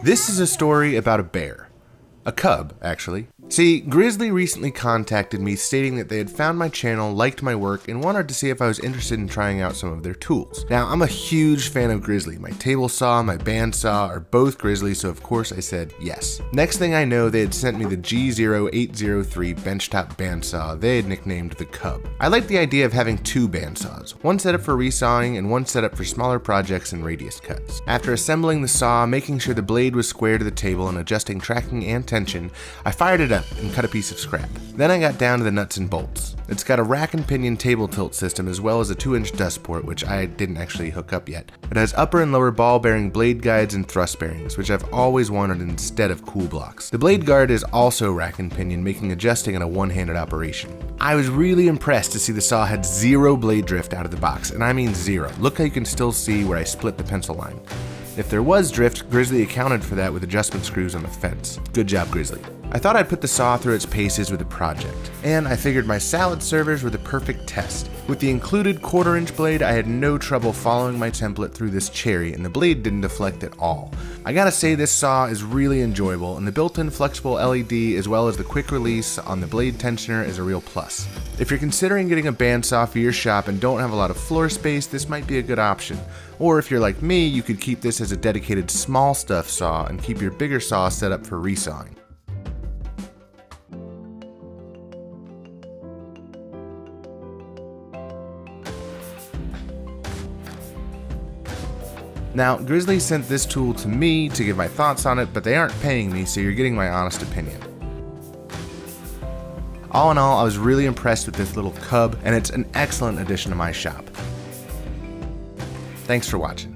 This is a story about a bear. A cub, actually. See, Grizzly recently contacted me stating that they had found my channel, liked my work, and wanted to see if I was interested in trying out some of their tools. Now, I'm a huge fan of Grizzly. My table saw, my bandsaw are both Grizzly, so of course I said yes. Next thing I know, they had sent me the G0803 Benchtop Bandsaw they had nicknamed the Cub. I liked the idea of having two bandsaws, one set up for resawing and one set up for smaller projects and radius cuts. After assembling the saw, making sure the blade was square to the table and adjusting tracking and tension, I fired it up and cut a piece of scrap. Then I got down to the nuts and bolts. It's got a rack and pinion table tilt system as well as a 2-inch dust port, which I didn't actually hook up yet. It has upper and lower ball bearing blade guides and thrust bearings, which I've always wanted instead of cool blocks. The blade guard is also rack and pinion, making adjusting in a one-handed operation. I was really impressed to see the saw had zero blade drift out of the box, and I mean zero. Look how you can still see where I split the pencil line. If there was drift, Grizzly accounted for that with adjustment screws on the fence. Good job, Grizzly. I thought I'd put the saw through its paces with the project, and I figured my salad servers were the perfect test. With the included 1/4-inch blade, I had no trouble following my template through this cherry, and the blade didn't deflect at all. I gotta say, this saw is really enjoyable, and the built-in flexible LED as well as the quick release on the blade tensioner is a real plus. If you're considering getting a bandsaw for your shop and don't have a lot of floor space, this might be a good option. Or if you're like me, you could keep this as a dedicated small stuff saw and keep your bigger saw set up for resawing. Now, Grizzly sent this tool to me to give my thoughts on it, but they aren't paying me, so you're getting my honest opinion. All in all, I was really impressed with this little cub, and it's an excellent addition to my shop. Thanks for watching.